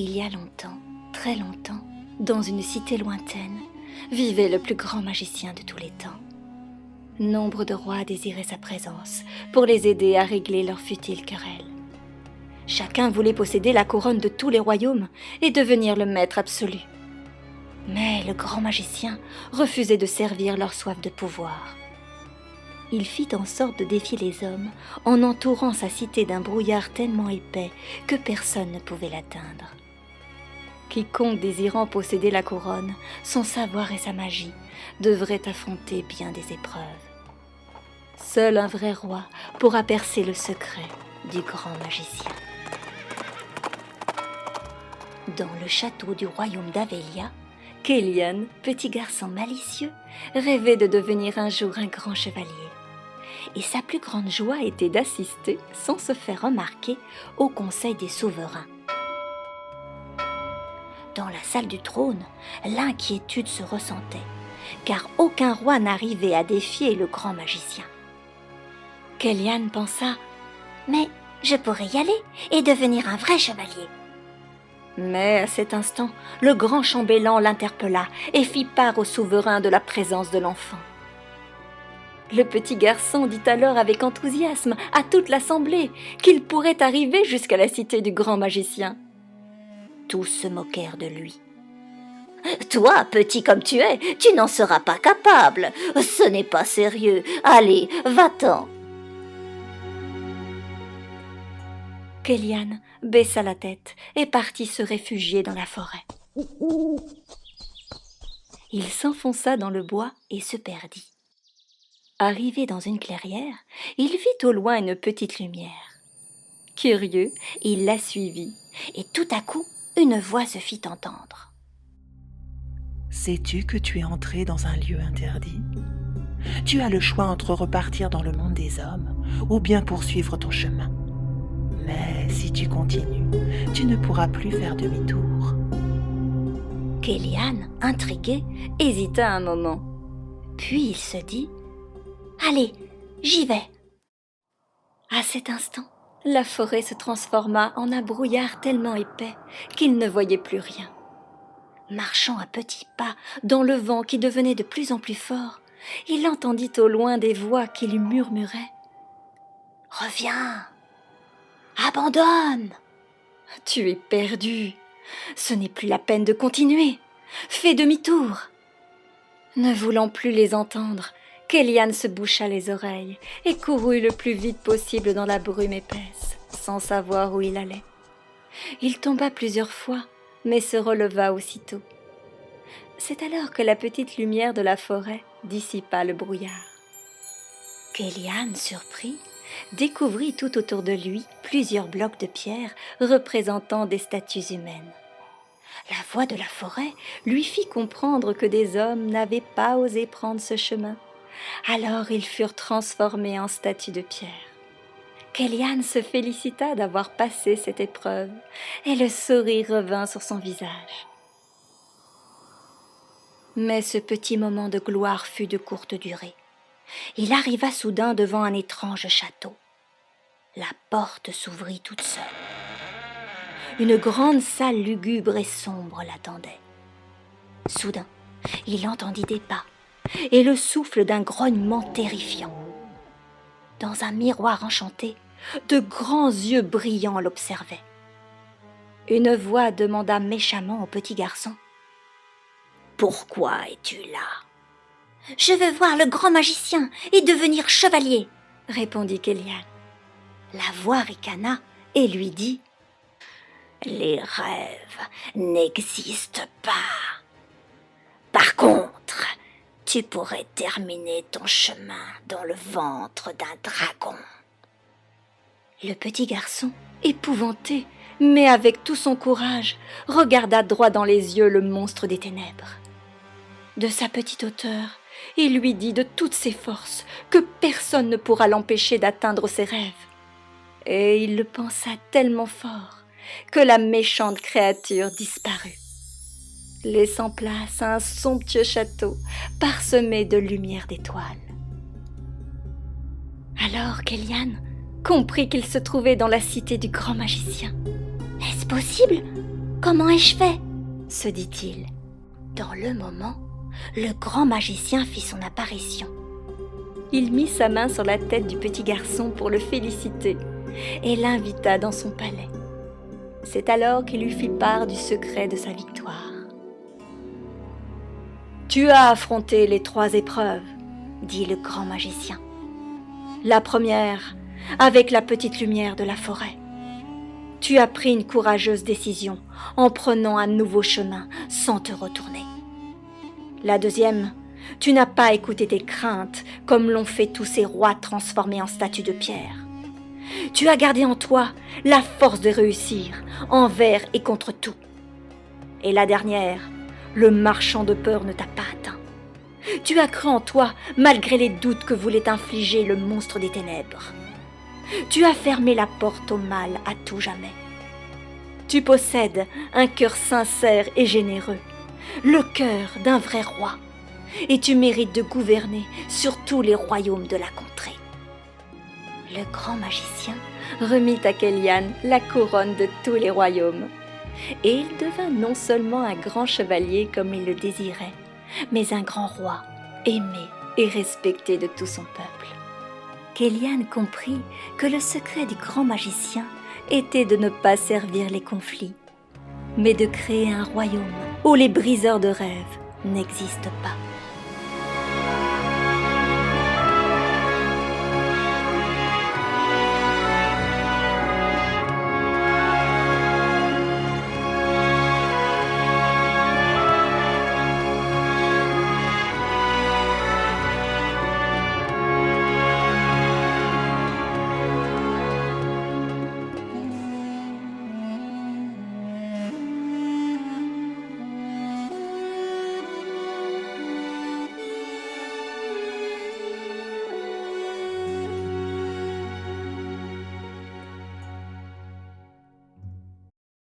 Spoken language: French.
Il y a longtemps, très longtemps, dans une cité lointaine, vivait le plus grand magicien de tous les temps. Nombre de rois désiraient sa présence pour les aider à régler leurs futiles querelles. Chacun voulait posséder la couronne de tous les royaumes et devenir le maître absolu. Mais le grand magicien refusait de servir leur soif de pouvoir. Il fit en sorte de défier les hommes en entourant sa cité d'un brouillard tellement épais que personne ne pouvait l'atteindre. Quiconque désirant posséder la couronne, son savoir et sa magie, devrait affronter bien des épreuves. Seul un vrai roi pourra percer le secret du grand magicien. Dans le château du royaume d'Avelia, Kélian, petit garçon malicieux, rêvait de devenir un jour un grand chevalier. Et sa plus grande joie était d'assister, sans se faire remarquer, au conseil des souverains. Dans la salle du trône, l'inquiétude se ressentait, car aucun roi n'arrivait à défier le grand magicien. Kélian pensa « Mais je pourrais y aller et devenir un vrai chevalier. » Mais à cet instant, le grand chambellan l'interpella et fit part au souverain de la présence de l'enfant. Le petit garçon dit alors avec enthousiasme à toute l'assemblée qu'il pourrait arriver jusqu'à la cité du grand magicien. Tous se moquèrent de lui. « Toi, petit comme tu es, tu n'en seras pas capable. Ce n'est pas sérieux. Allez, va-t'en. » Kélian baissa la tête et partit se réfugier dans la forêt. Il s'enfonça dans le bois et se perdit. Arrivé dans une clairière, il vit au loin une petite lumière. Curieux, il la suivit et tout à coup, une voix se fit entendre. « Sais-tu que tu es entré dans un lieu interdit ? Tu as le choix entre repartir dans le monde des hommes ou bien poursuivre ton chemin. Mais si tu continues, tu ne pourras plus faire demi-tour. » Kélian, intrigué, hésita un moment. Puis il se dit « Allez, j'y vais !» À cet instant, la forêt se transforma en un brouillard tellement épais qu'il ne voyait plus rien. Marchant à petits pas dans le vent qui devenait de plus en plus fort, il entendit au loin des voix qui lui murmuraient « Reviens ! Abandonne ! Tu es perdu. Ce n'est plus la peine de continuer. Fais demi-tour. » Ne voulant plus les entendre, Kélian se boucha les oreilles et courut le plus vite possible dans la brume épaisse, sans savoir où il allait. Il tomba plusieurs fois, mais se releva aussitôt. C'est alors que la petite lumière de la forêt dissipa le brouillard. Kélian, surpris, découvrit tout autour de lui plusieurs blocs de pierre représentant des statues humaines. La voix de la forêt lui fit comprendre que des hommes n'avaient pas osé prendre ce chemin. Alors ils furent transformés en statues de pierre. Kélian se félicita d'avoir passé cette épreuve et le sourire revint sur son visage. Mais ce petit moment de gloire fut de courte durée. Il arriva soudain devant un étrange château. La porte s'ouvrit toute seule. Une grande salle lugubre et sombre l'attendait. Soudain, il entendit des pas et le souffle d'un grognement terrifiant. Dans un miroir enchanté, de grands yeux brillants l'observaient. Une voix demanda méchamment au petit garçon « Pourquoi es-tu là ?»« Je veux voir le grand magicien et devenir chevalier !» répondit Kélian. La voix ricana et lui dit « Les rêves n'existent pas. Par contre, tu pourrais terminer ton chemin dans le ventre d'un dragon. » Le petit garçon, épouvanté, mais avec tout son courage, regarda droit dans les yeux le monstre des ténèbres. De sa petite hauteur, il lui dit de toutes ses forces que personne ne pourra l'empêcher d'atteindre ses rêves. Et il le pensa tellement fort que la méchante créature disparut, laissant place à un somptueux château parsemé de lumière d'étoiles. Alors Kélian comprit qu'il se trouvait dans la cité du grand magicien. « Est-ce possible ? Comment ai-je fait ?» se dit-il. Dans le moment, le grand magicien fit son apparition. Il mit sa main sur la tête du petit garçon pour le féliciter et l'invita dans son palais. C'est alors qu'il lui fit part du secret de sa victoire. « Tu as affronté les 3 épreuves, » dit le grand magicien. « La première, avec la petite lumière de la forêt. Tu as pris une courageuse décision en prenant un nouveau chemin sans te retourner. La deuxième, tu n'as pas écouté tes craintes comme l'ont fait tous ces rois transformés en statues de pierre. Tu as gardé en toi la force de réussir envers et contre tout. Et la dernière, le marchand de peur ne t'a pas atteint. Tu as cru en toi malgré les doutes que voulait t'infliger le monstre des ténèbres. Tu as fermé la porte au mal à tout jamais. Tu possèdes un cœur sincère et généreux, le cœur d'un vrai roi, et tu mérites de gouverner sur tous les royaumes de la contrée. » Le grand magicien remit à Kélian la couronne de tous les royaumes, et il devint non seulement un grand chevalier comme il le désirait, mais un grand roi, aimé et respecté de tout son peuple. Kélian comprit que le secret du grand magicien était de ne pas servir les conflits, mais de créer un royaume où les briseurs de rêves n'existent pas.